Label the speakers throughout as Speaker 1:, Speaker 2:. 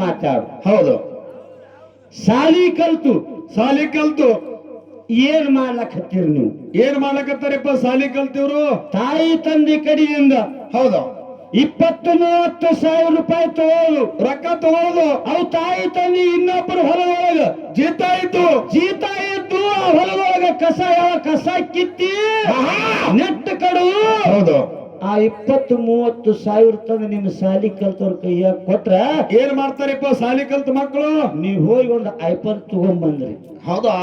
Speaker 1: ಮಾತಾಡು.
Speaker 2: ಹೌದು.
Speaker 1: ಸಾಲಿ ಕಲ್ತು
Speaker 2: ಸಾಲಿ ಕಲ್ತು
Speaker 1: ಏನ್ ಮಾಡ್ಲಕತ್ತೀರಿ ನೀವು?
Speaker 2: ಏನ್ ಮಾಡ್ಲಕತ್ತಾರಪ್ಪ ಸಾಲಿ ಕಲ್ತಿವ್ರು?
Speaker 1: ತಾಯಿ ತಂದೆ ಕಡೆಯಿಂದ
Speaker 2: ಹೌದು
Speaker 1: 20-30 ಸಾವಿರ ರೂಪಾಯಿ ತಗೋದು,
Speaker 2: ರೊಕ್ಕ ತಗೊಳ್ಳೋದು.
Speaker 1: ಅವು ತಾಯಿ ತಂದೆ ಇನ್ನೊಬ್ಬರು ಹೊಲದೊಳಗ
Speaker 2: ಜೀತ ಇದ್ದು
Speaker 1: ಇದ್ದು ಆ ಹೊಲದೊಳಗ ಕಸ ಕಿತ್ತಿ ನೆಟ್ಟು ಕಡು.
Speaker 2: ಹೌದು.
Speaker 1: ಆ 20-30 ಸಾವಿರ ತಂದು ನಿಮ್ಮ ಸಾಲಿ ಕಲ್ತವ್ರ ಕೈಯಾಗ ಕೊಟ್ರ
Speaker 2: ಏನ್ ಮಾಡ್ತಾರಪ್ಪ ಸಾಲಿ ಕಲ್ತ ಮಕ್ಕಳು?
Speaker 1: ನೀವ್ ಹೋಗಿ ಒಂದು ಐಫೋನ್ ತಗೊಂಡ್ಬಂದ್ರಿ.
Speaker 2: ಹೌದಾ?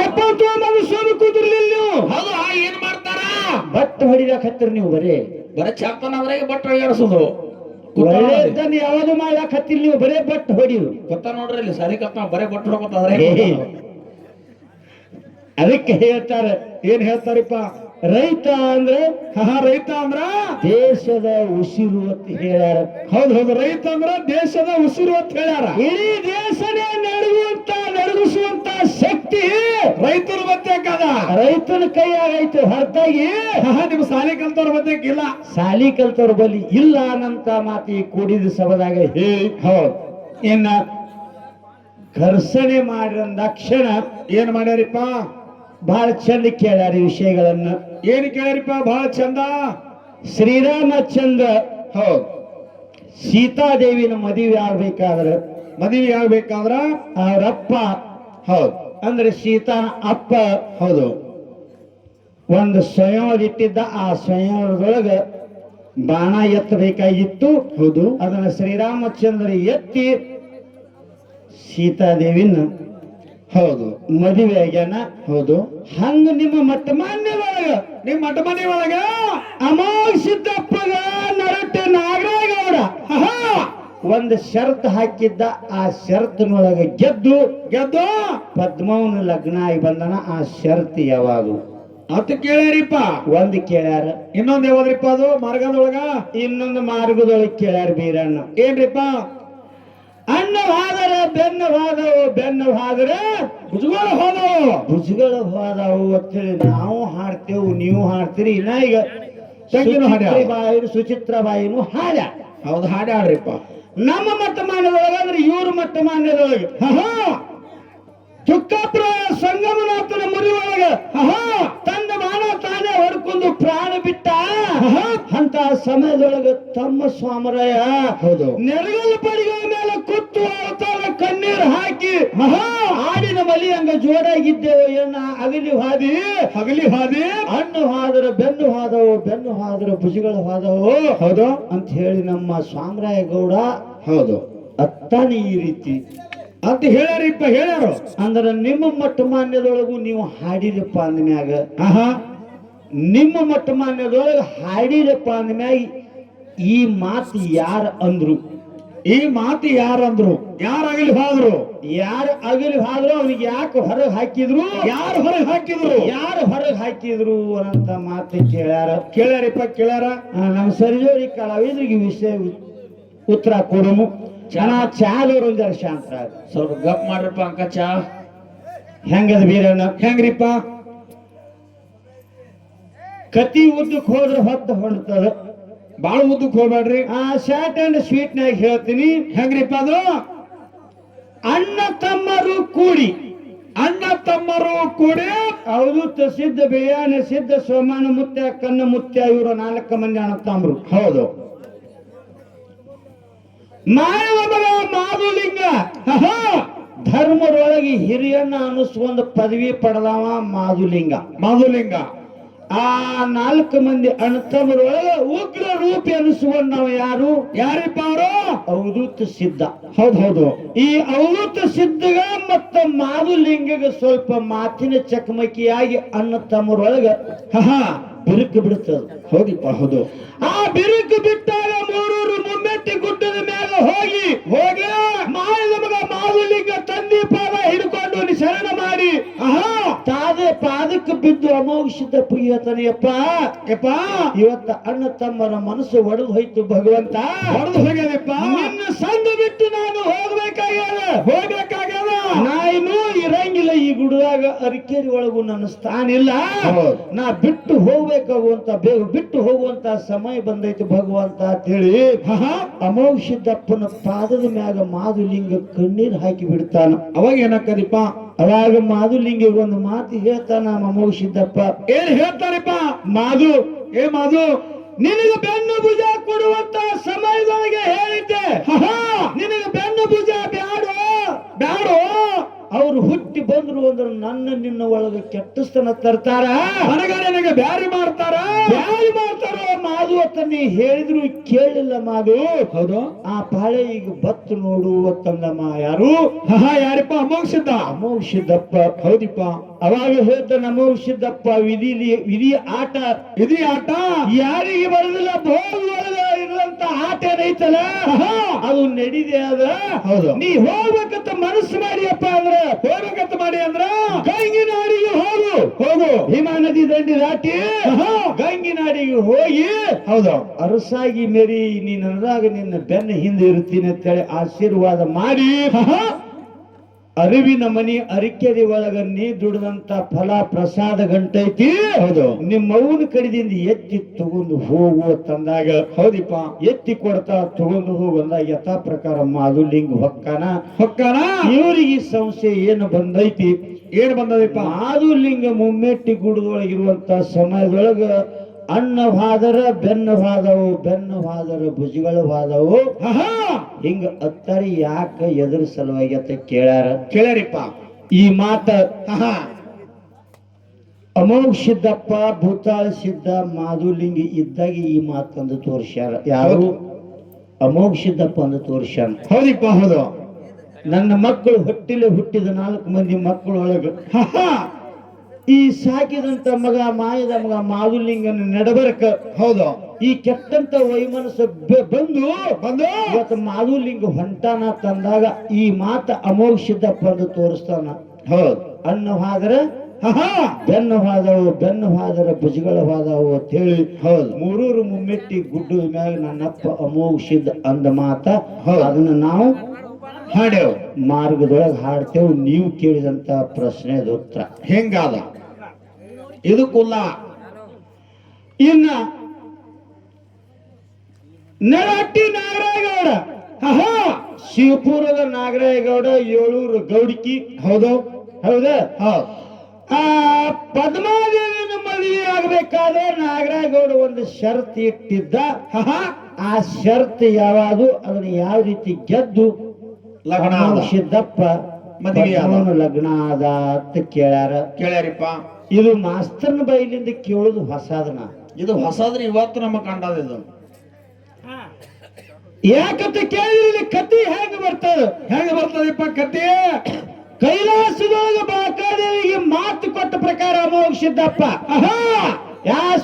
Speaker 1: ಐಫೋನ್ ತಗೊಂಡ್ಬಂದು ಸೋಲು ಕೂತಿರ್ಲಿಲ್ಲ ನೀವು.
Speaker 2: ಹೌದು. ಏನ್ ಮಾಡ್ತಾರ?
Speaker 1: ಬಟ್ ಹೊಡಿಲಾಕತ್ತೀರಿ ನೀವು.
Speaker 2: ಬರೇ ಚಾಪನವರೆಗೆ ಬಟ್ ಹೊಯ್ಯಾಡ್ಸೋದು.
Speaker 1: ಒಳ್ಳೆದನ್ನ ಯಾವುದು ಮಾಡ್ಲಾಕತ್ತಿಲ್ಲ ನೀವು, ಬರೇ ಬಟ್ ಹೊಡಿರು.
Speaker 2: ಗೊತ್ತಾ ನೋಡ್ರಿ ಇಲ್ಲಿ ಸಾಲಿ ಕಲ್ತ ಬರೇ ಬಟ್ ಹೊಡ್ಕೊತಾದ್ರೆ.
Speaker 1: ಅದಕ್ಕೆ ಹೇಳ್ತಾರೆ,
Speaker 2: ಏನ್ ಹೇಳ್ತಾರಪ್ಪ?
Speaker 1: ರೈತ ಅಂದ್ರೆ
Speaker 2: ರೈತ ಅಂದ್ರ
Speaker 1: ದೇಶದ ಉಸಿರು ಅಂತ ಹೇಳ್ಯಾರ.
Speaker 2: ಹೌದು ಹೌದು. ರೈತ ಅಂದ್ರ ದೇಶದ ಉಸಿರು ಅಂತ ಹೇಳ್ಯಾರ.
Speaker 1: ಇಡೀ ದೇಶನೇ ನಡುಗಿಸುವಂತ ಶಕ್ತಿ
Speaker 2: ರೈತರ ಬತ್ತೇಕದ.
Speaker 1: ರೈತನ ಕೈಯಾಗೈತೆ ಹೊರತಾಗಿ
Speaker 2: ನಿಮ್ ಸಾಲಿ ಕಲ್ತವ್ರ ಬತ್ತೇಕಿಲ್ಲ.
Speaker 1: ಸಾಲಿ ಕಲ್ತವ್ರ ಬಳಿ ಇಲ್ಲ ಅನ್ನಂತ ಮಾತಿ ಕೂಡಿದ ಸಭದಾಗ ಹೇಳಿ.
Speaker 2: ಹೌದು.
Speaker 1: ಇನ್ನ ಘರ್ಷಣೆ ಮಾಡಿದ ಕ್ಷಣ
Speaker 2: ಏನ್ ಮಾಡ್ಯಾರಿಪ್ಪ?
Speaker 1: ಬಹಳ ಚಂದ ಕೇಳ್ಯಾರ ಈ ವಿಷಯಗಳನ್ನ.
Speaker 2: ಏನ್ ಕೇಳ್ಯಾರಿಪ್ಪ? ಬಹಳ ಚಂದ.
Speaker 1: ಶ್ರೀರಾಮಚಂದ್ರ
Speaker 2: ಹೌದು
Speaker 1: ಸೀತಾದೇವಿನ ಮದುವೆ ಆಗ್ಬೇಕಾದ್ರೆ ಅವರಪ್ಪ,
Speaker 2: ಹೌದು
Speaker 1: ಅಂದ್ರೆ ಸೀತಾನ ಅಪ್ಪ,
Speaker 2: ಹೌದು
Speaker 1: ಒಂದು ಸ್ವಯಂವರ ಇಟ್ಟಿದ್ದ. ಆ ಸ್ವಯಂವರದೊಳಗ ಬಾಣ ಎತ್ತಬೇಕಾಗಿತ್ತು.
Speaker 2: ಹೌದು.
Speaker 1: ಅದನ್ನ ಶ್ರೀರಾಮಚಂದ್ರ ಎತ್ತಿ ಸೀತಾದೇವಿನ
Speaker 2: ಹೌದು
Speaker 1: ಮದುವೆ ಆಗ್ಯಾನ.
Speaker 2: ಹೌದು.
Speaker 1: ಹಂಗ ನಿಮ್ಮ ಮಠಮಾನ್ಯದೊಳಗ,
Speaker 2: ನಿಮ್ ಮಠ ಮನೆ ಒಳಗ
Speaker 1: ಅಮೋಘ ಸಿದ್ದಪ್ಪಗ ನರಟೆ ನಾಗರಾಗೌಡ ಒಂದು ಷರತ್ ಹಾಕಿದ್ದ. ಆ ಷರತ್ತಿನೊಳಗ ಗೆದ್ದು ಪದ್ಮವನ ಲಗ್ನ ಆಗಿ ಬಂದನ. ಆ ಷರತ್ ಯಾವಾಗ
Speaker 2: ಅಂತ ಕೇಳ್ಯಾರಿಪ್ಪ?
Speaker 1: ಒಂದು ಕೇಳ್ಯಾರ.
Speaker 2: ಇನ್ನೊಂದ್ ಯಾವ್ದ್ರಿಪ್ಪ? ಅದು ಮಾರ್ಗದೊಳಗ
Speaker 1: ಇನ್ನೊಂದು ಮಾರ್ಗದೊಳಗೆ ಕೇಳ್ಯಾರ ಬೀರಣ್ಣ.
Speaker 2: ಏನ್ರಿಪ್ಪ?
Speaker 1: ಅನ್ನವಾದರೆ ಬೆನ್ನು ಹೋದರೆ ಭುಜಗಳು ಹೋದವು ಅಂತೇಳಿ ನಾವು ಹಾಡ್ತೇವು, ನೀವು ಹಾಡ್ತೀರಿ. ಇನ್ನ ಈಗ ಸುಚಿತ್ರಬಾಯಿನು ಹಾಡ.
Speaker 2: ಹೌದು ಹಾಡ್ಯಾಡ್ರಿಪ್ಪ.
Speaker 1: ನಮ್ಮ ಮಟ್ಟಮಾನ್ಯದೊಳಗ ಅಂದ್ರೆ ಇವ್ರ ಮಟ್ಟಮಾನ್ಯದೊಳಗೆ ಚುಕ್ಕಾಪುರ ಸಂಗಮನಾಥನ ಮುರಿ ಒಳಗ ತಂದ ಮಾನ ತಾನೇ ಹೊಡ್ಕೊಂಡು ಪ್ರಾಣ ಬಿಟ್ಟ. ಅಂತ ಸಮಯದೊಳಗ ತಮ್ಮ ಸ್ವಾಮರಾಯ
Speaker 2: ಹೌದು
Speaker 1: ನೆರಗಲ್ ಪಡಿಗಳ ಮೇಲೆ ಕೂತು ಅವತಾರ ಕಣ್ಣೀರು ಹಾಕಿ ಆಡಿನ ಮಲಿ ಹಂಗ ಜೋಡಾಗಿದ್ದೇವೆ. ಏನ ಹಗಲಿ ಹಾದಿ ಹಣ್ಣು ಹಾದ್ರ ಬೆನ್ನು ಹಾದ್ರ ಭುಜಗಳು ಹಾದವು.
Speaker 2: ಹೌದು
Speaker 1: ಅಂತ ಹೇಳಿ ನಮ್ಮ ಸ್ವಾಮರಾಯ ಗೌಡ
Speaker 2: ಹೌದು
Speaker 1: ಅತ್ತಾನೆ ಈ ರೀತಿ
Speaker 2: ಅಂತ ಹೇಳ್ಯಾರಿಪ್ಪ. ಹೇಳ್ಯಾರು
Speaker 1: ಅಂದ್ರೆ ನಿಮ್ಮ ಮಟ್ಟಮಾನ್ಯದೊಳಗೂ ನೀವು ಹಾಡಿರಪ್ಪ ಅಂದ್ಮ್ಯಾಗ, ನಿಮ್ಮ ಮಟ್ಟಮಾನ್ಯದೊಳಗ ಹಾಡಿರಪ್ಪ ಅಂದ್ಮ್ಯಾಗ ಈ ಮಾತು ಯಾರು ಅಂದ್ರು?
Speaker 2: ಈ ಮಾತು ಯಾರಂದ್ರು? ಯಾರು ಅಗಲಿ ಹೋದ್ರು ಅವನಿಗೆ ಯಾಕೆ ಹೊರಗೆ ಹಾಕಿದ್ರು? ಯಾರು ಹೊರಗೆ ಹಾಕಿದ್ರು ಅನ್ನಂತ ಮಾತು ಕೇಳ್ಯಾರಿಪ್ಪ. ನಮ್ಮ ಸರ್ಜೋರಿ ಕಲಾವಿದ್ರಿಗೆ ವಿಷಯ ಉತ್ತರ ಕೊಡಮು. ಚಾದವ್ರು ಒಂದ್ ಜರ ಶಾಂತ ಸ್ವಲ್ಪ ಗಪ್ ಮಾಡ್ರಪ್ಪ. ಅಂಕ ಚಾ
Speaker 1: ಹೆಂಗದ ಬೀರಣ್ಣ?
Speaker 2: ಹೆಂಗ್ರಿಪ್ಪ?
Speaker 1: ಕತಿ ಉದ್ದಕ್ಕೆ ಹೋದ್ರೆ ಹೊಡ್ತದ.
Speaker 2: ಬಾಳ ಉದ್ದಕ್ಕೆ ಹೋಗ್ಬೇಡ್ರಿ.
Speaker 1: ಶಾರ್ಟ್ ಅಂಡ್ ಸ್ವೀಟ್ ನಾಗ ಹೇಳ್ತೀನಿ.
Speaker 2: ಹೆಂಗ್ರಿಪ್ಪ ಅದು?
Speaker 1: ಅಣ್ಣ ತಮ್ಮರು ಕೂಡಿ ಹೌದು ಸಿದ್ಧ ಬೇಯಾನ ಸಿದ್ಧ ಸೋಮಾನ ಮುತ್ಯ ಕನ್ನ ಮುತ್ಯ ಇವರು 4 ಮಂದಿ ಅಣ್ಣ ತಮ್ಮರು.
Speaker 2: ಹೌದು.
Speaker 1: ಮಾಯವ ಮಗ ಮಾಧುಲಿಂಗ ಧರ್ಮದೊಳಗೆ ಹಿರಿಯಣ್ಣ ಅನ್ನಿಸ್ಕೊಂಡ್ ಪದವಿ ಪಡೆದವ ಮಾಧುಲಿಂಗ. ಆ 4 ಮಂದಿ ಅಣ್ಣತಮ್ಮರೊಳಗ ಉಗ್ರ ರೂಪಿ ಅನಿಸ್ಕೊಂಡವ ಯಾರಿಪ್ಪ ಅವರು? ಅವಧೂತ ಸಿದ್ಧ.
Speaker 2: ಹೌದು.
Speaker 1: ಈ ಅವಧೂತ ಸಿದ್ಧಗ ಮತ್ತ ಮಾಧುಲಿಂಗಗ ಸ್ವಲ್ಪ ಮಾತಿನ ಚಕಮಕಿಯಾಗಿ ಅಣ್ಣತಮ್ಮರೊಳಗ ಬಿರುಕು ಬಿಡುತ್ತದೆ.
Speaker 2: ಹೌದಿಪ್ಪ. ಹೌದು.
Speaker 1: ಆ ಬಿರುಕು ಬಿಟ್ಟಾಗ ಮೂರೂರು ಮುಮ್ಮೆಟ್ಟಿ ಗುಡ್ಡದ ಮ್ಯಾಗ ಹೋಗಿ ಮಾಯದ ಮಗ ಮಾಧುಲಿಂಗ ತಂದೆ ಪಾದ ಹಿಡ್ಕೊಂಡು ಶರಣ ಮಾಡಿ ತಾದೇ ಪಾದಕ್ಕೆ ಬಿದ್ದು ಅಮೋಘ ಸಿದ್ದಪ್ಪ ಇವತ್ತನೆಯಪ್ಪ ಇವತ್ತ ಅಣ್ಣ ತಮ್ಮನ ಮನಸ್ಸು ಒಡೆದು ಹೋಯ್ತು. ಭಗವಂತ
Speaker 2: ಹೊಡೆದು ಹೋಗ್ಯದಪ್ಪ.
Speaker 1: ನಿನ್ನ ಸಂಘ ಬಿಟ್ಟು ನಾನು ಹೋಗ್ಬೇಕಾಗ್ಯದ. ನಾ ಇನ್ನೂ ಇರಂಗಿಲ್ಲ ಈ ಗುಡ್ದಾಗ
Speaker 2: ಅರಿಕೇರಿ ಒಳಗೂ ನನ್ನ ಸ್ಥಾನ ಇಲ್ಲ.
Speaker 1: ಹೌದು.
Speaker 2: ನಾ ಬಿಟ್ಟು ಹೋಗ್ಬೇಕಾಗುವಂತ ಬಿಟ್ಟು ಹೋಗುವಂತ ಸಮಯ ಬಂದೈತಿ ಭಗವಂತ ಅಂತ ಹೇಳಿ ಅಮೋಘ ಸಿದ್ದಪ್ಪನ ಪಾದದ ಮ್ಯಾಗ ಮಾದುಲಿಂಗ ಕಣ್ಣೀರ್ ಹಾಕಿ ಬಿಡ್ತಾನ.
Speaker 1: ಅವಾಗ ಏನಕ್ಕದಿಪ್ಪ?
Speaker 2: ಅವಾಗ ಮಾದುಲಿಂಗಿಗೆ ಒಂದು ಮಾತು ಹೇಳ್ತಾನ ಅಮೋಘ ಸಿದ್ದಪ್ಪ.
Speaker 1: ಏನ್ ಹೇಳ್ತಾರಪ್ಪ? ಮಾದು, ಏ ಮಾದು,
Speaker 2: ನಿನಗೆ ಬೆನ್ನು ಭುಜ ಕೊಡುವಂತ ಸಮಯದೊಳಗೆ ಹೇಳಿದ್ದೆ, ನಿನಗೆ ಬೆನ್ನು ಭುಜ ಬ್ಯಾಡೋ
Speaker 1: ಬ್ಯಾಡೋ.
Speaker 2: ಅವ್ರು ಹುಟ್ಟಿ ಬಂದ್ರು ಅಂದ್ರೆ ನಿನ್ನ ಒಳಗೆ ಕೆಟ್ಟಸ್ತನ ತರ್ತಾರ,
Speaker 1: ನನಗೆ ಬ್ಯಾರಿ ಮಾಡ್ತಾರ.
Speaker 2: ಬ್ಯಾರಿ ಮಾಡ್ತಾರೋ ಮಾದು ಅಂತ ನೀ ಹೇಳಿದ್ರು ಕೇಳಿಲ್ಲ ಮಾದು.
Speaker 1: ಹೌದು.
Speaker 2: ಆ ಪಾಳೆ ಈಗ ಬತ್ತು ನೋಡು ಅಂತಂದಮ್ಮ. ಯಾರು?
Speaker 1: ಯಾರಿಪ್ಪ? ಅಮೋಘ ಸಿದ್ದ.
Speaker 2: ಅಮೋಘ ಸಿದ್ದಪ್ಪ.
Speaker 1: ಹೌದಿಪ್ಪ.
Speaker 2: ಅವಾಗ ಹೇಳ್ತಾನ ಅಮೋಘ ಸಿದ್ದಪ್ಪ, ವಿಧಿ ಆಟ,
Speaker 1: ವಿಧಿ ಆಟ
Speaker 2: ಯಾರಿಗೆ ಬರೋದಿಲ್ಲ. ಭೋಗ ಇರುವಂತ ಆಟ ಏನೈತಲ್ಲ ಅದು ನಡಿದೆ ಅದ.
Speaker 1: ಹೌದು.
Speaker 2: ನೀ ಹೋಗ್ಬೇಕಂತ ಮನಸ್ಸು ಮಾಡಿಯಪ್ಪ ಅಂದ್ರ,
Speaker 1: ಹೋಗ್ಬೇಕಂತ ಮಾಡಿ ಅಂದ್ರ
Speaker 2: ಗಂಗಿನಾಡಿಗೆ ಹೋಗು.
Speaker 1: ಹೋಗು.
Speaker 2: ಭೀಮಾ ನದಿ ದಂಡಿ ದಾಟಿ ಗಂಗಿನಾಡಿಗೆ ಹೋಗಿ,
Speaker 1: ಹೌದು,
Speaker 2: ಅರಸಾಗಿ ಮೇರಿ ನೀ ನನದಾಗ ನಿನ್ನ ಬೆನ್ನ ಹಿಂದೆ ಇರ್ತೀನಿ ಅಂತೇಳಿ ಆಶೀರ್ವಾದ ಮಾಡಿ ಅರಿವಿನ ಮನಿ ಅರಿಕೆರಿ ಒಳಗ ನೀ ದುಡಿದಂತ ಫಲ ಪ್ರಸಾದ ಗಂಟೈತಿ.
Speaker 1: ಹೌದು.
Speaker 2: ನಿಮ್ಮವನ ಕಡೆದಿಂದ ಎತ್ತಿ ತಗೊಂಡು ಹೋಗು ತಂದಾಗ,
Speaker 1: ಹೌದಿಪ್ಪ,
Speaker 2: ಎತ್ತಿ ಕೊಡ್ತಾ ತಗೊಂಡು ಹೋಗಂದ ಯಥಾ ಪ್ರಕಾರ ಮಾದುಲಿಂಗ ಹೊಕ್ಕಾನ. ಇವ್ರಿಗೆ ಸಂಶಯ ಏನು ಬಂದೈತಿ?
Speaker 1: ಏನ್ ಬಂದದಿಪ್ಪ?
Speaker 2: ಮಾದುಲಿಂಗ ಮುಮ್ಮೆಟ್ಟಿ ಗುಡದೊಳಗಿರುವಂತ ಸಮಯದೊಳಗ ಅನ್ನವಾದರ ಬೆನ್ನವಾದವು, ಬೆನ್ನವಾದರ ಭುಜಗಳು ವಾದವು. ಹಿಂಗ ಅತ್ತರಿ ಯಾಕ ಎದುರ ಸಲುವಾಗಿ ಅಂತ ಕೇಳ್ಯಾರಿಪ್ಪ. ಈ ಮಾತ ಅಮೋಘ ಸಿದ್ದಪ್ಪ, ಭೂತಾಳ ಸಿದ್ಧ, ಮಾದುಲಿಂಗ ಇದ್ದಾಗ ಈ ಮಾತಂದು ತೋರ್ಸ್ಯಾರ. ಯಾರು? ಅಮೋಘ ಸಿದ್ದಪ್ಪ ಅಂದು ತೋರ್ಸ್ಯಾನ.
Speaker 1: ಹೌದಿಪ್ಪ. ಹೌದು.
Speaker 2: ನನ್ನ ಮಕ್ಕಳು ಹೊಟ್ಟಿಲೆ ಹುಟ್ಟಿದ 4 ಮಂದಿ ಮಕ್ಕಳೊಳಗ ಈ ಸಾಕಿದಂತ ಮಗ, ಮಾಯದ ಮಗ ಮಾದುಲಿಂಗನ ನಡಬರಕ,
Speaker 1: ಹೌದು,
Speaker 2: ಈ ಕೆಟ್ಟಂತ ವೈಮನಸ್ಸು ಬಂದು ಇವತ್ತು ಮಾದುಲಿಂಗ ಹೊಂಟಾನ ತಂದಾಗ ಈ ಮಾತ ಅಮೋಘ ಸಿದ್ದಪ್ಪ ಅಂದು ತೋರಿಸ್ತಾನ.
Speaker 1: ಹೌದು.
Speaker 2: ಅನ್ನವಾದ್ರ ಬೆನ್ನವಾದವು, ಬೆನ್ನವಾದರ ಭುಜಗಳವಾದವು ಅಂತ ಹೇಳಿ, ಹೌದು, ಮೂರೂರು ಮುಮ್ಮೆಟ್ಟಿ ಗುಡ್ಡದ ಮ್ಯಾಗ ನನ್ನಪ್ಪ ಅಮೋಘ ಸಿದ್ಧ ಅಂದ ಮಾತ. ಅದನ್ನ ನಾವು
Speaker 1: ಹಾಡೇವು,
Speaker 2: ಮಾರ್ಗದೊಳಗೆ ಹಾಡ್ತೇವೆ. ನೀವು ಕೇಳಿದಂತ ಪ್ರಶ್ನೆದ ಉತ್ತರ
Speaker 1: ಹೆಂಗಾದ ಇದು ಕುಲ್ಲ.
Speaker 2: ಇನ್ನ ನರಹಟ್ಟಿ ನಾಗರಾಯಗೌಡ, ಶಿವಪುರದ ನಾಗರಾಯಗೌಡ, ಏಳೂರು ಗೌಡಿಕಿ.
Speaker 1: ಹೌದು.
Speaker 2: ಹೌದಾ?
Speaker 1: ಹೌದು.
Speaker 2: ಪದ್ಮಾದೇವಿನ ಮದುವೆ ಆಗಬೇಕಾದ್ರೆ ನಾಗರಾಯಗೌಡ ಒಂದು ಷರತ್ತು ಇಟ್ಟಿದ್ದ. ಆ ಷರತ್ತು ಯಾವುದು? ಅದನ್ನ ಯಾವ ರೀತಿ ಗೆದ್ದು
Speaker 1: ಲಗ್ನ
Speaker 2: ಸಿದ್ದಪ್ಪ
Speaker 1: ಮದುವೆ
Speaker 2: ಲಗ್ನ ಆದ ಅಂತ ಕೇಳ್ಯಾರಿಪ್ಪ. ಇದು ಮಾಸ್ತರ್ನ ಬೈಲಿಂದ ಕೇಳೋದು ಹೊಸದನ.
Speaker 1: ಇದು ಹೊಸದ್ರಿ, ಇವತ್ತು ನಮಗ್ ಕಂಡದ. ಇದು
Speaker 2: ಯಾಕಂತ ಕೇಳಿದ್ರೆ ಕತಿ ಹೆಂಗ
Speaker 1: ಬರ್ತದಪ್ಪ ಕತಿ?
Speaker 2: ಕೈಲಾಸದೊಳಗ ಬಾಕಾದೇವಿಗೆ ಮಾತು ಕೊಟ್ಟ ಪ್ರಕಾರ ಅಮೋಘ ಸಿದ್ದಪ್ಪ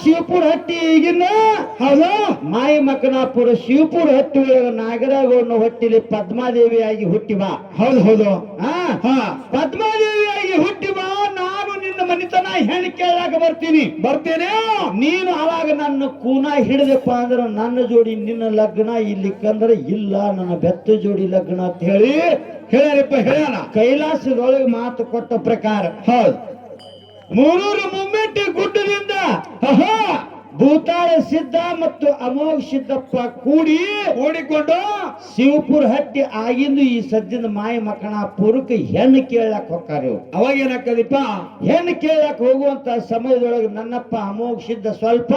Speaker 2: ಶಿವಪುರ ಹಟ್ಟಿ ಈಗಿನ, ಹೌದು, ಮಾಯಿ ಮಕನಾಪುರ ಶಿವಪುರ ಹಟ್ಟಿ ಒಳಗ ನಾಗರಾಗೌಡನ ಹೊಟ್ಟಿಲಿ ಪದ್ಮಾದೇವಿಯಾಗಿ ಹುಟ್ಟಿ ಬಾ.
Speaker 1: ಹೌದು. ಹೌದು.
Speaker 2: ಪದ್ಮಾದೇವಿಯಾಗಿ ಹುಟ್ಟಿ ಬಾ. ನಾನು ನಿನ್ನ ಮನಿತನ ಹೆಣ್ಣು ಕೇಳಾಕ ಬರ್ತೇನೆ. ನೀನು ಅವಾಗ ನನ್ನ ಕೂನ ಹಿಡಿದಪ್ಪ ಅಂದ್ರೆ ನನ್ನ ಜೋಡಿ ನಿನ್ನ ಲಗ್ನ, ಇಲ್ಲಿಕ್ಕಂದ್ರೆ ಇಲ್ಲ ನನ್ನ ಬೆತ್ತ ಜೋಡಿ ಲಗ್ನ ಅಂತ ಹೇಳ್ಯಾರಿಪ್ಪ. ಕೈಲಾಸದೊಳಗೆ ಮಾತು ಕೊಟ್ಟ ಪ್ರಕಾರ, ಹೌದು, ಮೂರೂರು ಮುಮ್ಮೆಟ್ಟಿ ಗುಡ್ಡದಿಂದ ಭೂತಾಳ ಸಿದ್ಧ ಮತ್ತು ಅಮೋಘ ಸಿದ್ದಪ್ಪ ಕೂಡಿಕೊಂಡು ಶಿವಪುರ ಹಟ್ಟಿ ಆಗಿಂದು ಈ ಸದ್ಯದ ಮಾಯ ಮಕಣಾಪುರಕ್ಕೆ ಹೆಣ್ಣು ಕೇಳಕ್ ಹೋಗ್ತಾರೆ.
Speaker 1: ಅವಾಗ ಏನಾಕದಿಪ್ಪ?
Speaker 2: ಹೆಣ್ಣು ಕೇಳಕ್ ಹೋಗುವಂತ ಸಮಯದೊಳಗೆ ನನ್ನಪ್ಪ ಅಮೋಘ ಸಿದ್ಧ ಸ್ವಲ್ಪ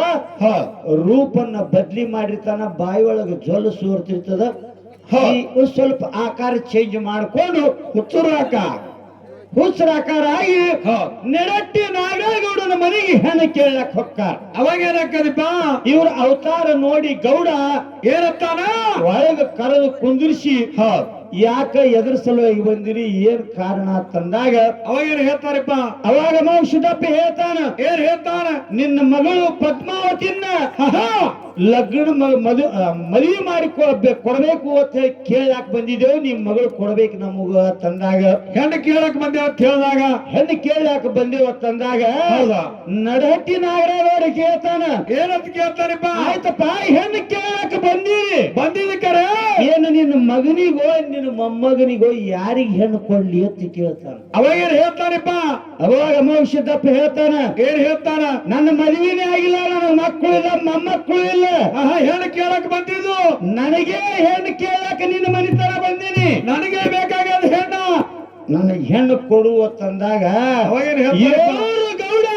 Speaker 2: ರೂಪನ್ನ ಬದ್ಲಿ ಮಾಡಿರ್ತಾನ. ಬಾಯಿ ಒಳಗೆ ಜೊಲ್ಲು ಸೋರ್ತಿರ್ತದ. ಸ್ವಲ್ಪ ಆಕಾರ ಚೇಂಜ್ ಮಾಡಿಕೊಂಡು ಹುಚ್ಚರಾಕಾರ ಆಗಿ ನೆರಟ್ಟಿ ನಾಗರಾಗೌಡನ ಮನೆಗೆ ಹೆಣ್ಣು ಕೇಳಕ್ ಹೊಕ್ಕಾರ.
Speaker 1: ಅವಾಗ ಏನಾಕದಿಪ್ಪ?
Speaker 2: ಇವ್ರ ಅವತಾರ ನೋಡಿ ಗೌಡ
Speaker 1: ಏನತ್ತಾನ?
Speaker 2: ಒಳಗ ಕರೆದು ಕುಂದಿರಿಸಿ, ಯಾಕ ಎದುರ ಸಲುವಾಗಿ ಬಂದಿರಿ, ಏನ್ ಕಾರಣ ತಂದಾಗ
Speaker 1: ಅವಾಗ ಏನ್ ಹೇಳ್ತಾರಪ್ಪ?
Speaker 2: ಅವಾಗ ಅಮೋಘ ಸಿದ್ದಪ್ಪ ಹೇಳ್ತಾನ.
Speaker 1: ಏನ್ ಹೇಳ್ತಾನ?
Speaker 2: ನಿನ್ನ ಮಗಳು ಪದ್ಮಾವತಿಯನ್ನ ಲಗ್ನ ಮದುವೆ ಮಾಡಿ ಕೊಡಬೇಕು ಅಂತ ಹೇಳಿ ಕೇಳಾಕ್ ಬಂದಿದ್ದೇವು ನಿಮ್ ಮಗಳು ಕೊಡ್ಬೇಕು ನಮಗ ತಂದಾಗ
Speaker 1: ಹೆಣ್ಣು ಕೇಳಕ್ ಬಂದೇವ ಅಂತ ಹೇಳಿದಾಗ
Speaker 2: ಹೆಣ್ಣು ಕೇಳಾಕ ಬಂದೇವ ತಂದಾಗ
Speaker 1: ಹೌದಾ
Speaker 2: ನಡಹಟ್ಟಿ ನಾಗರಾಜ್ ನೋಡಿ ಕೇಳ್ತಾನ
Speaker 1: ಏನಂತ ಕೇಳ್ತಾರಪ್ಪ
Speaker 2: ಆಯ್ತಪ್ಪ ಹೆಣ್ಣು ಕೇಳಾಕ
Speaker 1: ಬಂದಿದ್ದಕ್ಕರೆ
Speaker 2: ಏನು ನಿನ್ನ ಮಗನಿಗೋ ನಿನ್ನ ಮೊಮ್ಮಗನಿಗೋ ಯಾರಿಗ ಹೆಣ್ಣು ಕೊಡ್ಲಿ ಅಂತ ಕೇಳ್ತಾನ
Speaker 1: ಅವಾಗ ಏನ್ ಹೇಳ್ತಾರಪ್ಪ
Speaker 2: ಅವಾಗ ಅಮೋಘ ಸಿದ್ದಪ್ಪ ಹೇಳ್ತಾನ
Speaker 1: ಏನ್ ಹೇಳ್ತಾನ
Speaker 2: ನನ್ನ ಮದುವೆನೇ ಆಗಿಲ್ಲ ನನ್ನ ಮಕ್ಕಳು ಇಲ್ಲ ಮೊಮ್ಮಕ್ಕಳು ಇಲ್ಲ
Speaker 1: ಹೆಣ್ಣು ಕೇಳಕ್ ಬಂದಿದ್ದು
Speaker 2: ನನಗೆ ಹೆಣ್ಣು ಕೇಳಾಕ ನಿನ್ನ ಮನಿತನ ಬಂದೀನಿ
Speaker 1: ನನಗೆ ಬೇಕಾಗದ ಹೆಣ್ಣ
Speaker 2: ನನಗೆ ಹೆಣ್ಣು ಕೊಡುವ ತಂದಾಗ
Speaker 1: ಅವಾಗೇನ್
Speaker 2: ಏಳು ಗೌಡ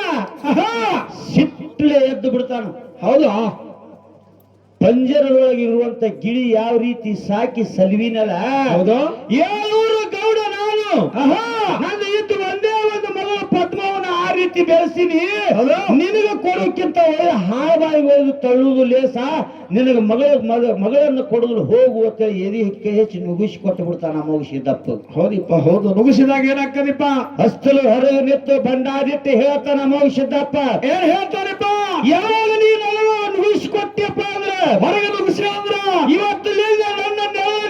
Speaker 2: ಸಿಟ್ಲೆ ಎದ್ದು ಬಿಡ್ತಾನ
Speaker 1: ಹೌದು
Speaker 2: ಪಂಜರದೊಳಗಿರುವಂತ ಗಿಳಿ ಯಾವ ರೀತಿ ಸಾಕಿ ಸಲುವಿನಲ್ಲ
Speaker 1: ಹೌದು
Speaker 2: ಏಳೂರು ಗೌಡ ನಾನು ನನ್ನ ಇದ್ದು ಒಂದೇ ಒಂದು ಮಗಳು ಪದ್ಮವನ್ನ ಆ ರೀತಿ ಬೆಳೆಸಿನಿ ನಿನಗ ಕೊಡೋಕ್ಕಿಂತ ಒಳ್ಳೆ ಹಾಳಾಗಿ ಹೋದು ತಳ್ಳುವುದು ಲೇಸ ನಿನಗ ಮಗಳನ್ನು ಕೊಡುದು ಹೋಗುವ ಎದಿ ಹೆಚ್ಚು ನುಗ್ಗಿಸಿ ಕೊಟ್ಟು ಬಿಡ್ತಾನ ಮುಗಿಸಿದಪ್ಪ
Speaker 1: ಹೌದಿಪ್ಪ ಹೌದು ನುಗ್ಗಿಸಿದಾಗ ಏನಾಗ್ತದಿಪ್ಪ
Speaker 2: ಹಸ್ತಲು ಹೊರಗೆ ನಿಂತು ಬಂಡಾದಿಟ್ಟು ಹೇಳ್ತಾನ ಮುಗಿಸಿದ್ದಪ್ಪ
Speaker 1: ಏನ್ ಹೇಳ್ತಾರಪ್ಪ
Speaker 2: ಯಾವಾಗ ನೀನು ನುಗ್ಗಿಸಿಕೊಟ್ಟಿಯಪ್ಪ ಅಂದ್ರೆ
Speaker 1: ಹೊರಗೆ ನುಗ್ಗಿಸಿ ಅಂದ್ರ
Speaker 2: ಇವತ್ತು ನನ್ನ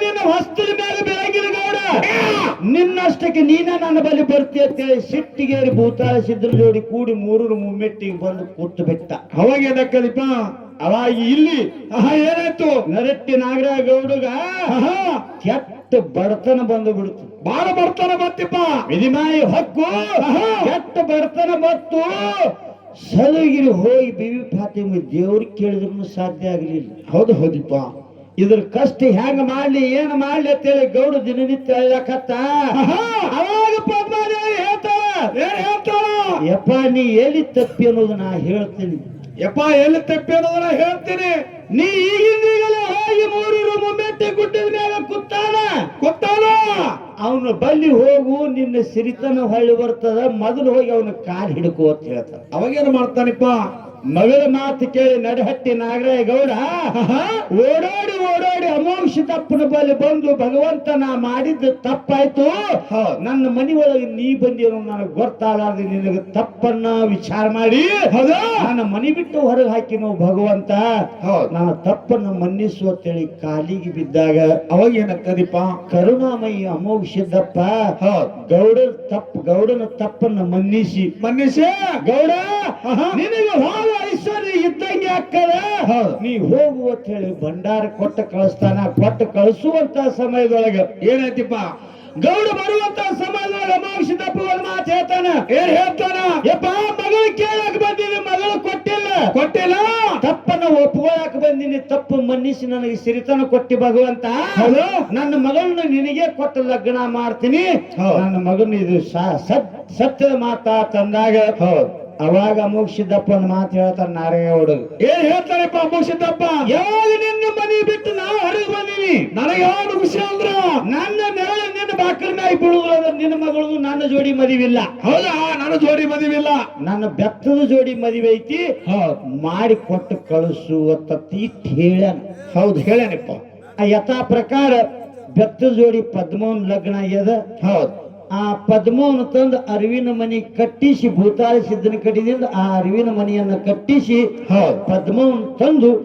Speaker 2: ನಿನ್ನ ಹಸ್ತಲ ಮೇಲೆ ಬೆಳಗಿನ ಗೌಡ ನಿನ್ನಷ್ಟಕ್ಕೆ ನೀನ ನನ್ನ ಬಳಿ ಬರ್ತಿ ಅಂತೇಳಿ ಸಿಟ್ಟಿಗೇರಿ ಭೂತಾಳ ಸಿದ್ರ ಜೋಡಿ ಕೂಡಿ ಮೂರೂರು ಮುಮ್ಮೆಟ್ಟಿಗೆ ಬಂದು ಕೂತು ಬಿಟ್ಟ
Speaker 1: ಅವಾಗ ಏನಕ್ಕದಿಪ್ಪ
Speaker 2: ಅವಾಗ ಇಲ್ಲಿ
Speaker 1: ಏನಾಯ್ತು
Speaker 2: ನರಟ್ಟಿ ನಾಗರಾಜ ಗೌಡಗ ಕೆಟ್ಟ ಬಡತನ ಬಂದು ಬಿಡ್ತು
Speaker 1: ಬಾಳ ಬಡತನ ಬತ್ತಿಪ್ಪ
Speaker 2: ವಿಧಿಮಾಯಿ ಹಕ್ಕು ಕೆಟ್ಟ ಬಡತನ ಬತ್ತು ಸಲಗಿರಿ ಹೋಗಿ ಬಿವಿ ಫಾತಿಮ ದೇವ್ರಿಗೆ ಕೇಳಿದ್ರು ಸಾಧ್ಯ ಆಗಲಿಲ್ಲ
Speaker 1: ಹೌದಿಪ್ಪ
Speaker 2: ಇದ್ರ ಕಷ್ಟ ಹೆಂಗ ಮಾಡ್ಲಿ ಏನ್ ಮಾಡ್ಲಿ ಅಂತೇಳಿ ಗೌಡ ದಿನನಿತ್ಯ ಹೇಳಕತ್ತ ಅವಾಗ ಪದ್ಮಾದೇವಿ ಹೇಳ್ತಾಳ ಯಪ್ಪ ನೀ ಎಲ್ಲಿ ತಪ್ಪಿ ಅನ್ನೋದು ನಾ ಹೇಳ್ತೀನಿ
Speaker 1: ಯಪ್ಪ ಎಲ್ಲಿ ತಪ್ಪಿ ಅನ್ನೋದನ್ನ ಹೇಳ್ತೀನಿ
Speaker 2: ನೀ ಈಗಿಂದೀಗಲೇ ಹೋಗಿ ಮೂರೂರು ಮುಮ್ಮೆಟ್ಟಿ ಗುಡ್ಡದ ಮ್ಯಾಗ ಕುತ್ತಾನ ಅವನು ಬಲ್ಲಿ ಹೋಗು ನಿನ್ನ ಸಿರಿತನ ಹೊಳ್ಳಿ ಬರ್ತದ ಮೊದಲು ಹೋಗಿ ಅವನ ಕಾಲ್ ಹಿಡ್ಕೋ ಅಂತ ಹೇಳ್ತಾನ
Speaker 1: ಅವಾಗೇನು ಮಾಡ್ತಾನಿಪ್ಪ
Speaker 2: ಮಗಳ ಮಾತು ಕೇಳಿ ನಡಹಟ್ಟಿ ನಾಗರಾಯ ಗೌಡ ಓಡಾಡಿ ಅಮೋಘ ಸಿದ್ದಪ್ಪನ ಬಳಿ ಬಂದು ಭಗವಂತ ನಾ ಮಾಡಿದ್ದು ತಪ್ಪಾಯ್ತು ನನ್ನ ಮನಿ ಒಳಗೆ ನೀ ಬಂದಿರೋ ನನಗೆ ಗೊತ್ತಾಗಲಾರ್ದು ನಿನಗೆ ತಪ್ಪನ್ನ ವಿಚಾರ ಮಾಡಿ ನನ್ನ ಮನಿ ಬಿಟ್ಟು ಹೊರಗೆ ಹಾಕಿನೋ ಭಗವಂತ ನನ್ನ ತಪ್ಪನ್ನು ಮನ್ನಿಸು ಅಂತೇಳಿ ಕಾಲಿಗೆ ಬಿದ್ದಾಗ
Speaker 1: ಅವಾಗ ಏನಾಗ್ತದಿಪ್ಪ
Speaker 2: ಕರುಣಾಮಯಿ ಅಮೋಘ ಸಿದ್ದಪ್ಪ ಗೌಡನ ತಪ್ಪನ್ನು ಮನ್ನಿಸಿ ಗೌಡ ನಿನಗೆ ಭಾಳ ಐಶ್ವರ್ಯ ಇದ್ದಂಗೆ ಆಗ್ತದ ನೀ ಹೋಗು ಅಂತ ಹೇಳಿ ಭಂಡಾರ ಕೊಟ್ಟ ಕಳಿಸ್ತಾನ ಕೊಟ್ಟು ಕಳಿಸುವಂತ ಸಮಯದೊಳಗ
Speaker 1: ಏನಾಯ್ತಿಪ್ಪ
Speaker 2: ಗೌಡ ಬರುವಂತ ಸಮಯದೊಳಗ ಅಮೋಘ ಸಿದ್ದಪ್ಪ ಒಂದು ಮಾತು ಹೇಳ್ತಾನ ಏನ್ ಹೇಳ್ತಾನ ಯಪ್ಪ ಮಗಳು ಕೇಳಕ್ ಬಂದಿನಿ ಮಗಳು ಕೊಟ್ಟಿಲ್ಲ ತಪ್ಪನ್ನ ಒಪ್ಕೊಳಕ್ ಬಂದಿನಿ ತಪ್ಪು ಮನ್ನಿಸಿ ನನಗೆ ಸಿರಿತನ ಕೊಟ್ಟಿ ಭಗವಂತ ನನ್ನ ಮಗಳನ್ನ ನಿನಗೆ ಕೊಟ್ಟು ಲಗ್ನ ಮಾಡ್ತೀನಿ ನನ್ನ ಮಗನ ಇದು ಸತ್ಯದ ಮಾತಾ ತಂದಾಗ ಅವಾಗ ಅಮೋಘ ಸಿದ್ದಪ್ಪ ಒಂದು ಮಾತು ಹೇಳ್ತಾರ ನಾರಾಯಣ ಹುಡುಗ
Speaker 1: ಏನ್ ಹೇಳ್ತಾರಪ್ಪ ಅಮೋಘ ಸಿದ್ದಪ್ಪ
Speaker 2: ಯಾವಾಗ ನಿನ್ನ ಮನೆ ಬಿಟ್ಟು ನಾವು ಹೊರಗೆ ಬಂದೀನಿ
Speaker 1: ನನಗೆ ಯಾವ ಖುಷಿ ಅಂದ್ರ
Speaker 2: ನನ್ನ ನೆರಳು ನಿನ್ನ ಬಾಕಲ ಮ್ಯಾಗ ಬೀಳುವುದು ನಿನ್ನ ಮಗಳದು ನನ್ನ ಜೋಡಿ ಮದುವಿಲ್ಲ
Speaker 1: ಹೌದಾ ನನ್ನ ಜೋಡಿ ಮದುವಿಲ್ಲ
Speaker 2: ನನ್ನ ಬೆತ್ತದ ಜೋಡಿ ಮದುವೆ ಐತಿ ಮಾಡಿ ಕೊಟ್ಟು ಕಳಿಸು ಅಂತ ಹೇಳ್ಯಾನ
Speaker 1: ಹೌದು ಹೇಳ್ಯಾನಪ್ಪ
Speaker 2: ಯಥಾ ಪ್ರಕಾರ ಬೆತ್ತದ ಜೋಡಿ ಪದ್ಮವನ್ ಲಗ್ನ ಆಗ್ಯದ ಆ ಪದ್ಮವನ್ನ ತಂದು ಅರಿವಿನ ಮನಿ ಕಟ್ಟಿಸಿ ಭೂತಾಳ ಸಿದ್ದನ ಕಟ್ಟಿದಿಂದ ಆ ಅರಿವಿನ ಮನೆಯನ್ನ ಕಟ್ಟಿಸಿ ಪದ್ಮವನ್ನ ತಂದು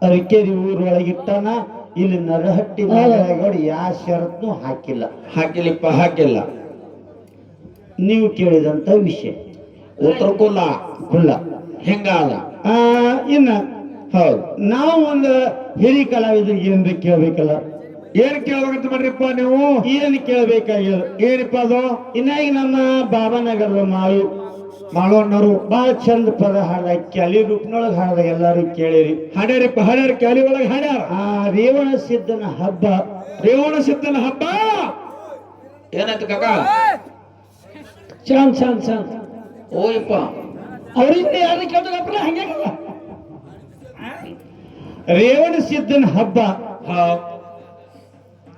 Speaker 2: ಅರಿಕೇರಿ ಊರೊಳಗಿಟ್ಟಾನ ಇಲ್ಲಿ ನರಹಟ್ಟಿ ನಾಗರಾಯಗೌಡ ಯಾವ ಷರತ್ನು ಹಾಕಿಲ್ಲ ನೀವು ಕೇಳಿದಂತ ವಿಷಯ
Speaker 1: ಉತ್ತರ ಕುಲ್ಲ ಹೆಂಗಾದ
Speaker 2: ಇನ್ನ ನಾವು ಒಂದು ಹಿರಿ ಕಲಾವಿದ್ರಿಗೆ ಏನ್ರಿ ಕೇಳ್ಬೇಕಲ್ಲ
Speaker 1: ಏನ್ ಕೇಳ್ಬೇಕಂತ ಮಾಡ್ರಿಪ್ಪ ನೀವು
Speaker 2: ಏನ್ ಕೇಳ್ಬೇಕಾಗ್ಯದ
Speaker 1: ಏನಿಪ್ಪ ಅದು
Speaker 2: ಇನ್ನಾಗಿ ನಮ್ಮ ಬಾಬಾನಗರದ
Speaker 1: ಮಾಳುವಣ್ಣರು
Speaker 2: ಬಹಳ ಚಂದ ಪದ ಹಾಡ ಕ್ಯಾಲಿ ರೂಪನೊಳಗೆ ಹಾಡ ಎಲ್ಲಾರು ಕೇಳಿರಿ
Speaker 1: ಹಾಡ್ಯಾರ ಕ್ಯಾಲಿ ಒಳಗೆ ಹಾಡ್ಯಾರ
Speaker 2: ರೇವಣ ಸಿದ್ದನ ಹಬ್ಬ
Speaker 1: ಏನಾಯ್ತು ಕಾಕ
Speaker 2: ಚಂದ್
Speaker 1: ಓಯಪ್ಪ
Speaker 2: ಅವ್ರಿಂದ ಯಾರು ಕೇಳ್ತಾರಪ್ಪ ಹಂಗೆ ರೇವಣ ಸಿದ್ದನ ಹಬ್ಬ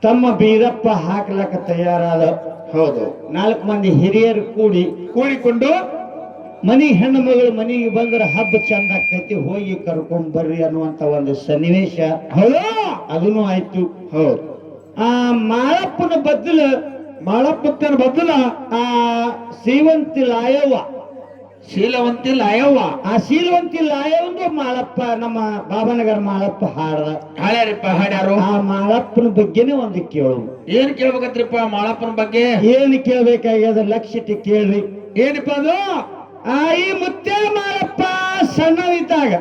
Speaker 2: ತಮ್ಮ ಬೀರಪ್ಪ ಹಾಕ್ಲಕ್ಕ ತಯಾರಾದ
Speaker 1: ಹೌದು
Speaker 2: 4 ಮಂದಿ ಹಿರಿಯರು ಕೂಡಿಕೊಂಡು ಹೆಣ್ಣು ಮಗಳು ಮನೆಗೆ ಬಂದ್ರೆ ಹಬ್ಬ ಚಂದ ಆಕೈತಿ ಹೋಗಿ ಕರ್ಕೊಂಡ್ ಬರ್ರಿ ಅನ್ನುವಂತ ಒಂದು ಸನ್ನಿವೇಶ ಅದನ್ನು ಆಯ್ತು ಆ ಮಾಳಪ್ಪನ ಬದ್ದಲ ಶ್ರೀವಂತಿ ಲಾಯವ್ವ ಶೀಲವಂತಿಲ್ಲ ಅಯ್ಯವ್ವ.
Speaker 1: ಆ ಶೀಲವಂತಿಲ್ಲ ಒಂದು ಮಾಳಪ್ಪ ನಮ್ಮ ಬಾಬನಗರ ಮಾಳಪ್ಪ ಹಾಡ್ದ.
Speaker 2: ಹಾಡ್ಯಾರಿಪ್ಪ ಹಾಡ್ಯಾರು.
Speaker 1: ಆ ಮಾಳಪ್ಪನ ಬಗ್ಗೆನೇ ಒಂದು ಕೇಳು.
Speaker 2: ಏನ್ ಕೇಳ್ಬೇಕತ್ರಿಪ್ಪ ಮಾಳಪ್ಪನ ಬಗ್ಗೆ?
Speaker 1: ಏನ್ ಕೇಳ್ಬೇಕಾಗ್ಯದ ಲಕ್ಷ ಇಟ್ಟು ಕೇಳ್ರಿ.
Speaker 2: ಏನಪ್ಪ ಅದು?
Speaker 1: ಈ ಮುತ್ತೆ ಮಾಳಪ್ಪ ಸಣ್ಣವಿದ್ದಾಗ,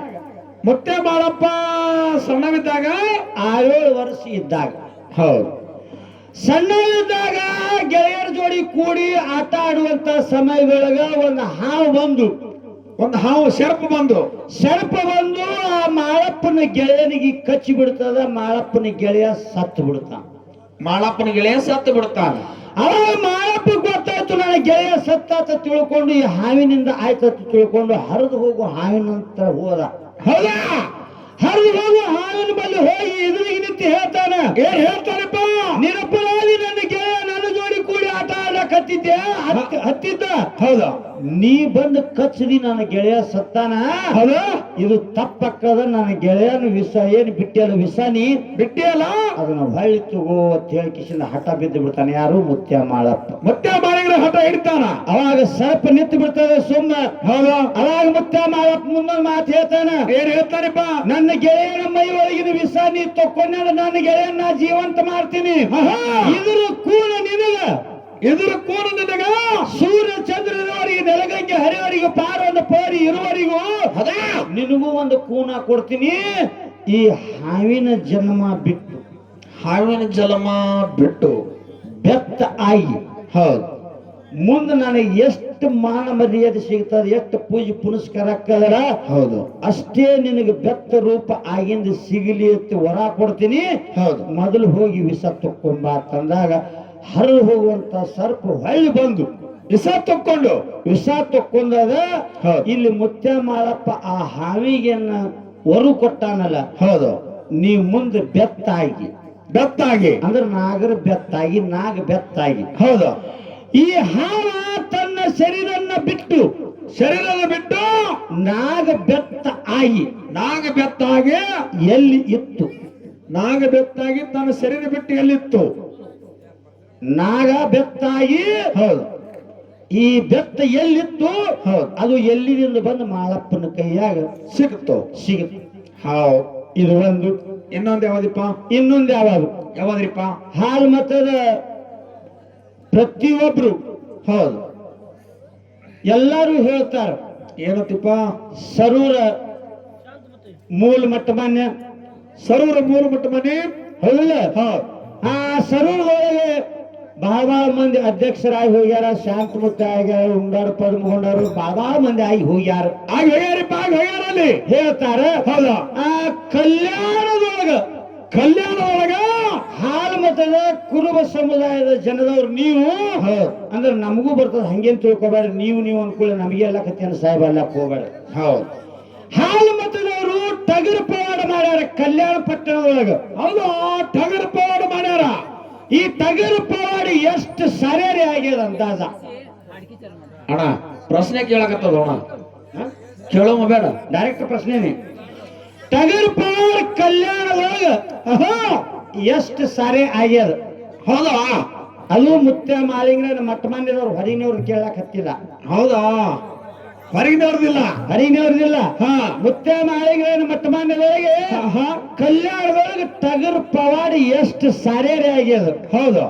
Speaker 2: ಮುತ್ತೆ ಮಾಳಪ್ಪ ಸಣ್ಣವಿದ್ದಾಗ
Speaker 1: 6 ವರ್ಷ ಇದ್ದಾಗ,
Speaker 2: ಹೌದು,
Speaker 1: ಸಣ್ಣವಿದ್ದಾಗ ಗೆಳೆಯರ ಜೋಡಿ ಕೂಡಿ ಆಟ ಆಡುವಂತ ಸಮಯದೊಳಗ ಒಂದು ಹಾವು ಬಂದು,
Speaker 2: ಒಂದು ಹಾವು ಶರ್ಪ್ ಬಂದು
Speaker 1: ಆ ಮಾಳಪ್ಪನ ಗೆಳೆಯನಿಗೆ ಕಚ್ಚಿ ಬಿಡ್ತದ. ಮಾಳಪ್ಪನ ಗೆಳೆಯ ಸತ್ತು ಬಿಡ್ತಾನ.
Speaker 2: ಮಾಳಪ್ಪನ ಗೆಳೆಯ ಸತ್ತು ಬಿಡ್ತಾನ.
Speaker 1: ಅವಾಗ ಮಾಳಪ್ಪ ಗೊತ್ತಾಯ್ತು, ನನ್ನ ಗೆಳೆಯ ಸತ್ತಾತ ತಿಳ್ಕೊಂಡು, ಈ ಹಾವಿನಿಂದ ಆಯ್ತತ್ ತಿಳ್ಕೊಂಡು ಹರಿದು ಹೋಗು ಹಾವಿನ ಹತ್ರ ಹೋದ.
Speaker 2: ಹೌದಾ?
Speaker 1: ಹರಿದು ಹೋಗು ಹಾವಿನ ಬಳಿ ಹೋಗಿ ಎದುರಿಗೆ ನಿಂತು ಹೇಳ್ತಾನ.
Speaker 2: ಏನ್ ಹೇಳ್ತಾನಪ್ಪ?
Speaker 1: ನಿರಪರಾಧಿ ನನ್ನ ಗೆಳೆಯ ನನ್ನ ಜೋಡಿ ಕೂಡಿ ಆಟ ಆಡಕತ್ತಿದ್ದೆ, ಹತ್ತಿದ್ದ.
Speaker 2: ಹೌದಾ?
Speaker 1: ನೀ ಬಂದು ಕಚ್ಚದಿ ನನ್ನ ಗೆಳೆಯ ಸತ್ತಾನ.
Speaker 2: ಹೌದಾ?
Speaker 1: ಇದು ತಪ್ಪಕ್ಕದ. ನನ್ನ ಗೆಳೆಯನ ವಿಷ ಏನ್ ಬಿಟ್ಟಿಯಲ್ಲ, ವಿಷ ನೀ
Speaker 2: ಬಿಟ್ಟಿಯಲ್ಲ,
Speaker 1: ಅದನ್ನ ಹೊಳ್ಳಿ ತಗೋ ಅಂತ ಹೇಳಿ ಕಿಶಿಂದ ಹಠ ಬಿದ್ದು ಬಿಡ್ತಾನೆ. ಯಾರು? ಮುತ್ಯ ಮಾಳಪ್ಪ.
Speaker 2: ಮುತ್ಯ ಮಾಳಿಗರ ಹಠ ಹಿಡಿತಾನ.
Speaker 1: ಅವಾಗ ಸರ್ಪ ನಿಂತು ಬಿಡ್ತದೆ ಸುಮ್ಮ.
Speaker 2: ಹೌದಾ?
Speaker 1: ಅವಾಗ ಮುತ್ಯ ಮಾಳಪ್ಪ ಮುಂದೊಂದು ಮಾತು ಹೇಳ್ತಾನ.
Speaker 2: ಏನ್ ಹೇಳ್ತಾನಪ್ಪ?
Speaker 1: ನನ್ನ ಗೆಳೆಯನ ಮೈ ಒಳಗಿನ ವಿಷ ನೀ ತಕೊಂಡ ನನ್ನ ಗೆಳೆಯನ್ನ ಜೀವಂತ ಮಾಡ್ತೀನಿ. ಇದ್ರ ಕೂನ ನಿನಗ,
Speaker 2: ಎದುರ ಕೋನ ನಿನಗ,
Speaker 1: ಸೂರ್ಯ ಚಂದ್ರನವರಿಗೆ ನೆಲಗಂಗೆ ಹರಿವರಿಗೂ ಪಾರೊಂದು ಪೋರಿ ಇರುವರಿಗೂ ನಿನಗೂ ಒಂದು ಕೂನ ಕೊಡ್ತೀನಿ. ಈ ಹಾವಿನ ಜನ್ಮ ಬಿಟ್ಟು,
Speaker 2: ಹಾವಿನ ಜಲಮ ಬಿಟ್ಟು
Speaker 1: ಬೆತ್ತ ಆಗಿ,
Speaker 2: ಹೌದು,
Speaker 1: ಮುಂದೆ ನನಗೆ ಎಷ್ಟು ಮಾನ ಮರ್ಯಾದೆ ಸಿಗ್ತದೆ, ಎಷ್ಟು ಪೂಜೆ ಪುನಸ್ಕಾರ ಹಾಕದರ,
Speaker 2: ಹೌದು,
Speaker 1: ಅಷ್ಟೇ ನಿನಗೆ ಬೆತ್ತ ರೂಪ ಆಗಿಂದ ಸಿಗಲಿ ಅಂತ ವರ ಕೊಡ್ತೀನಿ.
Speaker 2: ಹೌದು,
Speaker 1: ಮೊದಲು ಹೋಗಿ ವಿಷ ತಕ್ಕೊಂಬ ತಂದಾಗ ಹರಿದು ಹೋಗುವಂತ ಸರ್ಪ ಹೊಳ್ಳಿ ಬಂದು
Speaker 2: ವಿಷ
Speaker 1: ತಕ್ಕೊಂಡದ. ಇಲ್ಲಿ ಮುತ್ಯ ಮಾಳಪ್ಪ ಆ ಹಾವಿಗೆನ್ನ ಹೊರು ಕೊಟ್ಟಾನಲ್ಲ,
Speaker 2: ಹೌದು,
Speaker 1: ನೀ ಮುಂದೆ ಬೆತ್ತಾಗಿ, ಅಂದ್ರೆ ನಾಗರ ಬೆತ್ತಾಗಿ, ನಾಗ ಬೆತ್ತಾಗಿ,
Speaker 2: ಹೌದು,
Speaker 1: ಈ ಹಾವ ತನ್ನ ಶರೀರನ್ನ ಬಿಟ್ಟು ನಾಗ ಬೆತ್ತಾಗಿ ಎಲ್ಲಿ ಇತ್ತು?
Speaker 2: ನಾಗ ಬೆತ್ತಾಗಿ ತನ್ನ ಶರೀರ ಬಿಟ್ಟು ಎಲ್ಲಿತ್ತು?
Speaker 1: ನಾಗ ಬೆತ್ತಾಗಿ,
Speaker 2: ಹೌದು,
Speaker 1: ಈ ಬೆತ್ತ ಎಲ್ಲಿತ್ತು?
Speaker 2: ಹೌದು,
Speaker 1: ಅದು ಎಲ್ಲಿಂದ ಬಂದು ಮಾಳಪ್ಪನ ಕೈಯಾಗ
Speaker 2: ಸಿಗುತ್ತೋ?
Speaker 1: ಸಿಗುತ್ತೆ.
Speaker 2: ಹೌದು,
Speaker 1: ಇದು ಒಂದು.
Speaker 2: ಇನ್ನೊಂದು ಯಾವ್ದಿಪ್ಪ?
Speaker 1: ಇನ್ನೊಂದು
Speaker 2: ಯಾವ್ದ್ರಿಪ್ಪ?
Speaker 1: ಹಾಲು ಮತದ ಪ್ರತಿಯೊಬ್ರು,
Speaker 2: ಹೌದು,
Speaker 1: ಎಲ್ಲರೂ ಹೇಳ್ತಾರ
Speaker 2: ಏನತ್ತಿಪ್ಪ?
Speaker 1: ಸರೂರ ಮೂಲ ಮಟ್ಟ ಮಾನ್ಯ,
Speaker 2: ಸರೂರ ಮೂಲ ಮಟ್ಟ ಮನೆ,
Speaker 1: ಹೌದಲ್ಲ?
Speaker 2: ಹೌದು,
Speaker 1: ಆ ಸರೂರದೊಳಗೆ ಬಹಳ ಮಂದಿ ಅಧ್ಯಕ್ಷರಾಗಿ ಹೋಗ್ಯಾರ, ಶಾಂತಮುತ್ತ ಆಗ್ಯಾರ, ಉಂಡಾರು ಪದ್ಮಗೊಂಡಾರು ಬಹಳ ಮಂದಿ ಆಗಿ
Speaker 2: ಹೋಗ್ಯಾರಪ್ಪ, ಹೋಗ್ಯಾರಲ್ಲಿ
Speaker 1: ಹೇಳ್ತಾರ.
Speaker 2: ಹೌದಾ?
Speaker 1: ಆ ಕಲ್ಯಾಣದೊಳಗ ಹಾಲು ಮತದ ಕುರುಬ ಸಮುದಾಯದ ಜನದವ್ರು ನೀವು, ಅಂದ್ರೆ ನಮಗೂ ಬರ್ತದ, ಹಂಗೇನ್ ತಿಳ್ಕೊಬೇಡ. ನೀವು ಅನ್ಕೊಳ್ಳಿ ನಮಗೆ ಎಲ್ಲ ಕತ್ತಿಯನ್ನು ಸಾಹೇಬ ಎಲ್ಲ ಹೋಗ್ಬೇಡ.
Speaker 2: ಹೌದು,
Speaker 1: ಹಾಲು ಮತದವರು ಟಗರು ಪವಾಡ ಮಾಡ್ಯಾರ ಕಲ್ಯಾಣ ಪಟ್ಟಣದೊಳಗ.
Speaker 2: ಹೌದು, ಟಗರು ಪವಾಡ ಮಾಡ್ಯಾರ.
Speaker 1: ಈ ಟಗರು ಪವಾಡ ಎಷ್ಟು ಸರಿಯಾರಿ ಆಗ್ಯದ ಅಂದಾಜ?
Speaker 2: ಅಣ್ಣ ಪ್ರಶ್ನೆ ಕೇಳಕತ್ತದ ಅಣ್ಣ, ಕೇಳೋ ಬೇಡ,
Speaker 1: ಡೈರೆಕ್ಟ್ ಪ್ರಶ್ನೆನೆ. ಟಗರು ಪವಾಡ ಕಲ್ಯಾಣದೊಳಗ ಎಷ್ಟು ಸಾರೆ ಆಗ್ಯದ?
Speaker 2: ಹೌದಾ?
Speaker 1: ಅದು ಮುತ್ಯ ಮಾಳಿಂಗ್ರ ಮಟ್ಟ ಮಂದಿದವ್ರು ಹೊರಗಿನವ್ರು ಕೇಳಕ್ ಹತ್ತಿಲ್ಲ.
Speaker 2: ಹೌದಾ?
Speaker 1: ಹೊರಗಿನವ್ರದಿಲ್ಲ. ಮುತ್ಯ ಮಾಳಿಂಗ್ರ ಮಟ್ಟ ಮಂದಿದೊಳಗೆ ಕಲ್ಯಾಣದೊಳಗೆ ಟಗರು ಪವಾಡ ಎಷ್ಟು ಸಾರೆ ಆಗ್ಯದ?
Speaker 2: ಹೌದು,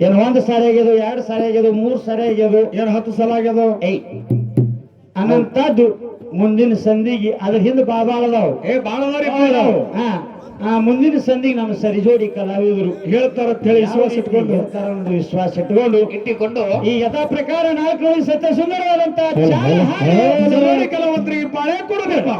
Speaker 1: ಏನು 1 ಸಾರಿ ಆಗ್ಯದು, 2 ಸಾರಿ ಆಗ್ಯದು, 3 ಸಾರಿ ಆಗ್ಯದು,
Speaker 2: ಏನು 10 ಸಲ ಆಗ್ಯದು?
Speaker 1: ಅನ್ನಂತದ್ದು ಮುಂದಿನ ಸಂಧಿಗೆ ಅದ್ರ ಹಿಂದೆ ಬಾಳದಾವ್. ಮುಂದಿನ ಸಂಧಿಗೆ ನಮ್ಮ ಸರಿಜೋಡಿ ಕಲಾವಿದರು ಹೇಳ್ತಾರ ವಿಶ್ವಾಸ ಇಟ್ಟುಕೊಂಡು ಈ ಯಥಾ ಪ್ರಕಾರ 4 ಸತ್ಯ ಸುಂದರವಾದಂತ
Speaker 2: ಕಲಾವಂತರಿಗೆ ಪಾಳೆ ಕೊಡಬೇಕು.